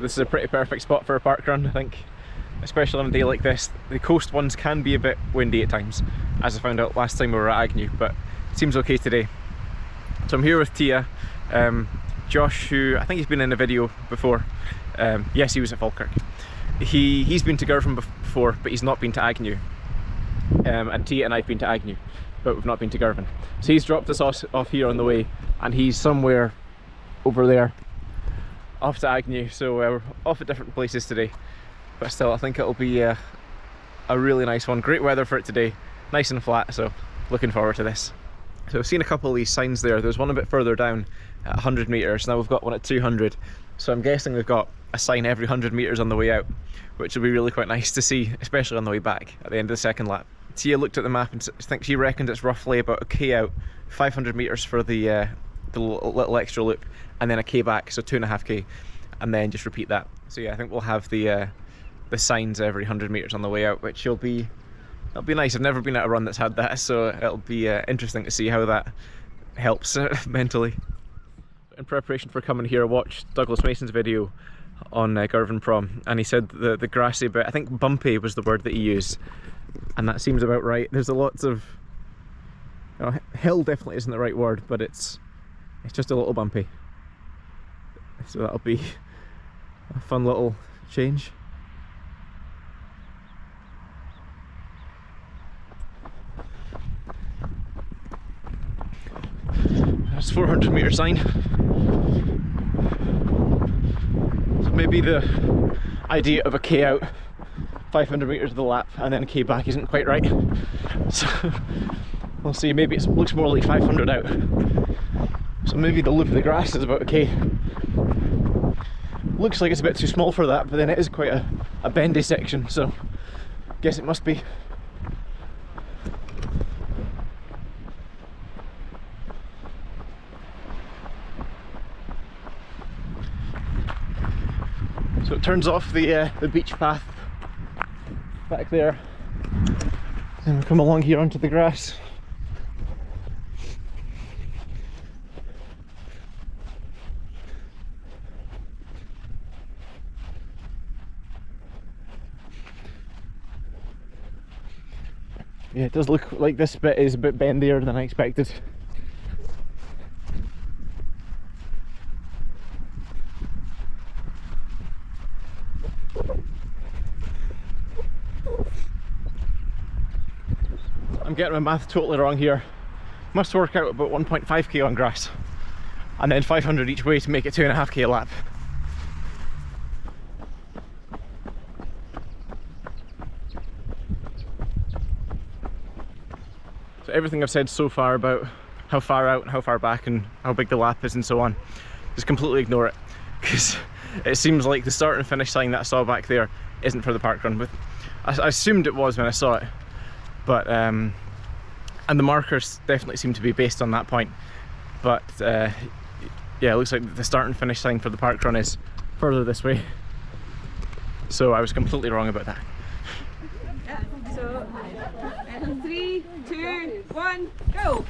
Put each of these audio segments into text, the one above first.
this is a pretty perfect spot for a park run, I think, especially on a day like this. The coast ones can be a bit windy at times, as I found out last time we were at Agnew, but it seems okay today. So I'm here with Tia, Josh, who I think he's been in a video before. Yes, he was at Falkirk. He's been to Girvan before, but he's not been to Agnew. And Tia and I've been to Agnew, but we've not been to Girvan. So he's dropped us off here on the way, and he's somewhere over there, off to Agnew. So we're off at different places today, but still I think it'll be a really nice one. Great weather for it today, nice and flat, so looking forward to this. So I've seen a couple of these signs there. There's one a bit further down at 100 metres, now we've got one at 200. So I'm guessing we've got a sign every 100 metres on the way out, which will be really quite nice to see, especially on the way back at the end of the second lap. Tia looked at the map and I think she reckoned it's roughly about a K out, 500 metres for the little extra loop, and then a K back, so 2.5K, and then just repeat that. So yeah, I think we'll have the signs every 100 metres on the way out, which it'll be nice. I've never been at a run that's had that, so it'll be interesting to see how that helps mentally. In preparation for coming here, I watched Douglas Mason's video on Girvan Prom, and he said the grassy bit, I think bumpy was the word that he used, and that seems about right. There's a lots of hill definitely isn't the right word, but it's just a little bumpy, so that'll be a fun little change. That's 400 metre sign. So maybe the idea of a K out, 500 metres of the lap, and then a K back isn't quite right. So we'll see, maybe it looks more like 500 out. So maybe the loop of the grass is about a K. Looks like it's a bit too small for that, but then it is quite a bendy section, so I guess it must be. So it turns off the beach path back there, and we come along here onto the grass. Yeah, it does look like this bit is a bit bendier than I expected. I'm getting my math totally wrong here. Must work out about 1.5k on grass, and then 500 each way to make it 2.5k a lap. So everything I've said so far about how far out and how far back and how big the lap is and so on, just completely ignore it, because it seems like the start and finish sign that I saw back there isn't for the parkrun. I assumed it was when I saw it, but and the markers definitely seem to be based on that point, but yeah, it looks like the start and finish sign for the parkrun is further this way, so I was completely wrong about that. Yeah, so 3, 2, 1, go!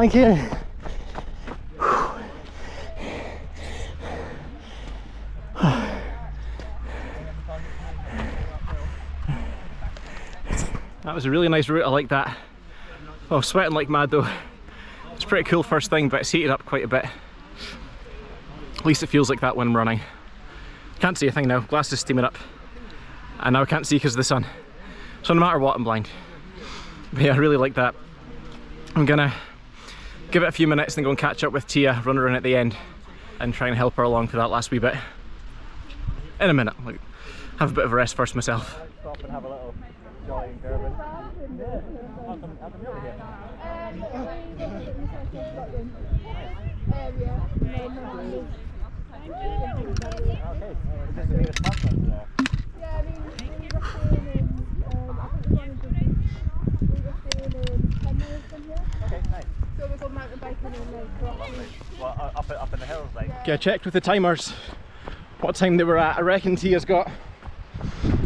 Thank you. That was a really nice route, I like that. Oh, sweating like mad though. It's pretty cool first thing, but it's heated up quite a bit. At least it feels like that when I'm running. Can't see a thing now, glass is steaming up. And now I can't see because of the sun. So no matter what, I'm blind. But yeah, I really like that. I'm gonna give it a few minutes and go and catch up with Tia, run her in at the end, and try and help her along for that last wee bit. In a minute, like, have a bit of a rest first myself. Stop and have a little jolly in Girvan. Up in the hills, like. Okay, I checked with the timers what time they were at. I reckon Tia's got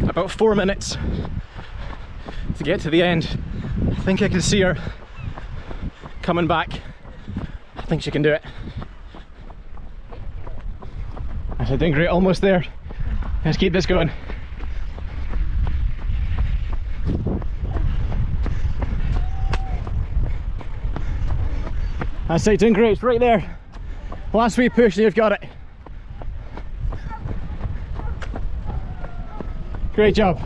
about 4 minutes to get to the end. I think I can see her coming back. I think she can do it. I said, doing great, almost there. Let's keep this going. I say, doing great, it's right there. Last wee push and you've got it. Great job.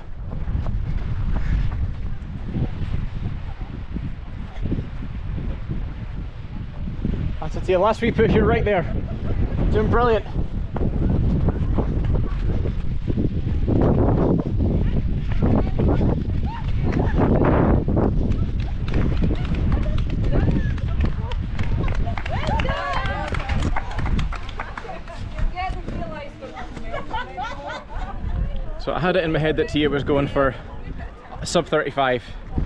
That's it, last wee push, you're right there. Doing brilliant. So I had it in my head that Tia was going for a sub 35, in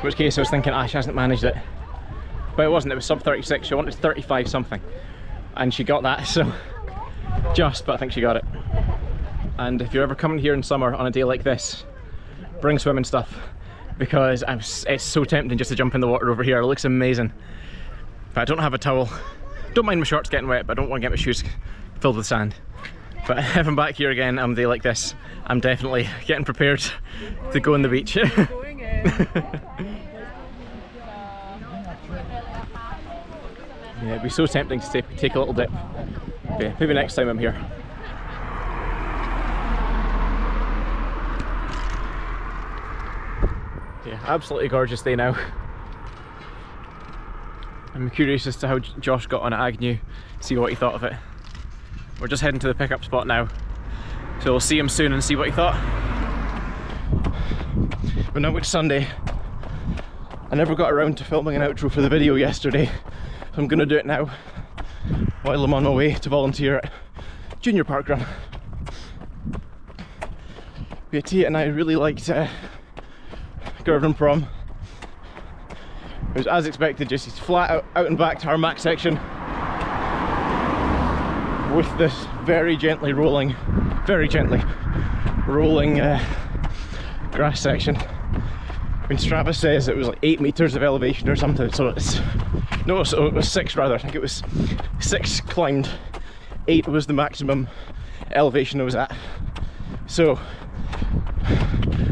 which case I was thinking, she hasn't managed it. But it wasn't, it was sub 36, she wanted 35 something. And she got that, so just, but I think she got it. And if you're ever coming here in summer on a day like this, bring swimming stuff, because it's so tempting just to jump in the water over here. It looks amazing. But I don't have a towel. Don't mind my shorts getting wet, but I don't want to get my shoes filled with sand. But if I'm back here again on a day like this, I'm definitely getting prepared to go on the beach. Yeah, it'd be so tempting to take a little dip. Yeah, maybe next time I'm here. Yeah, absolutely gorgeous day now. I'm curious as to how Josh got on at Agnew, see what he thought of it. We're just heading to the pickup spot now, so we'll see him soon and see what he thought. But now it's Sunday. I never got around to filming an outro for the video yesterday, so I'm going to do it now while I'm on my way to volunteer at Junior Parkrun. Tia and I really liked Girvan Prom. It was as expected, just flat out and back to our max section, with this very gently rolling grass section. I mean, Strava says it was like 8 meters of elevation or something, so it was 6 rather. I think it was 6 climbed, 8 was the maximum elevation I was at. So,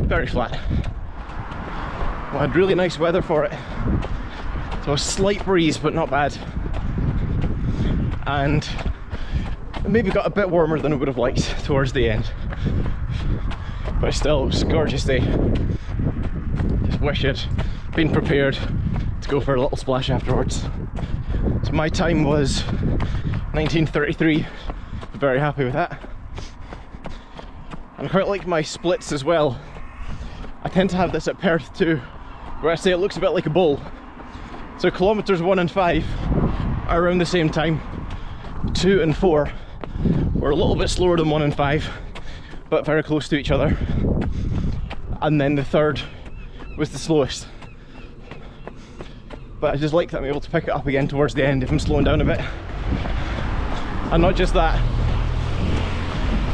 very flat. We had really nice weather for it. So a slight breeze, but not bad. And it maybe got a bit warmer than I would have liked towards the end. But still, it was a gorgeous day. Just wish I'd been prepared to go for a little splash afterwards. So my time was 19:33. I'm very happy with that. And I quite like my splits as well. I tend to have this at Perth too, where I say it looks a bit like a bowl. So kilometers 1 and 5 are around the same time. 2 and 4 were a little bit slower than 1 and 5, but very close to each other. And then the third was the slowest. But I just like that I'm able to pick it up again towards the end if I'm slowing down a bit. And not just that,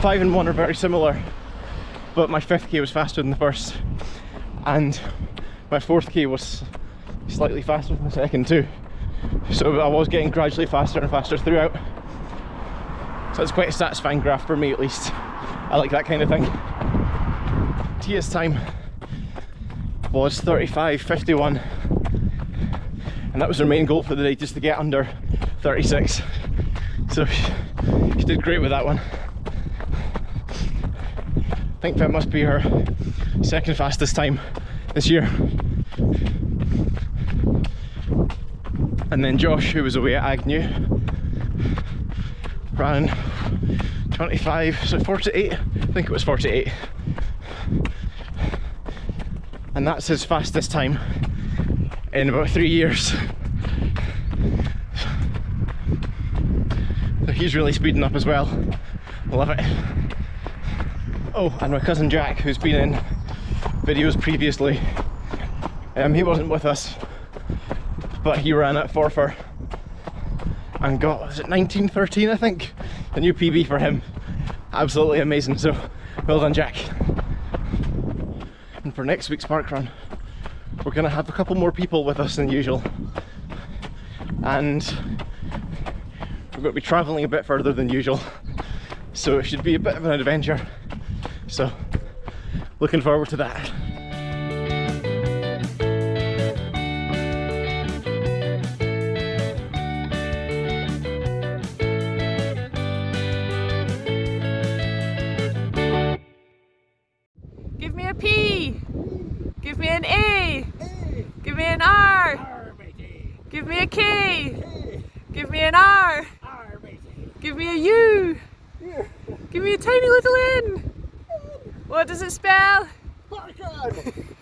5 and 1 are very similar, but my 5th K was faster than the first, and my 4th K was slightly faster than the second too. So I was getting gradually faster and faster throughout. So it's quite a satisfying graph for me, at least. I like that kind of thing. Tia's time was 35:51, and that was her main goal for the day, just to get under 36. So she did great with that one. I think that must be her second fastest time this year. And then Josh, who was away at Agnew, ran 25, so 48, I think it was 48. And that's his fastest time in about 3 years. So he's really speeding up as well. Love it. Oh, and my cousin Jack, who's been in videos previously, he wasn't with us, but he ran at Forfar and got, was it 19:13 I think? A new PB for him. Absolutely amazing, so well done Jack. And for next week's parkrun, we're going to have a couple more people with us than usual, and we're going to be travelling a bit further than usual, so it should be a bit of an adventure, so looking forward to that. Give me a P. Give me an A. Give me an R. Give me a K. Give me an R. Give me a U. Give me a tiny little N. What does it spell? Parkrun!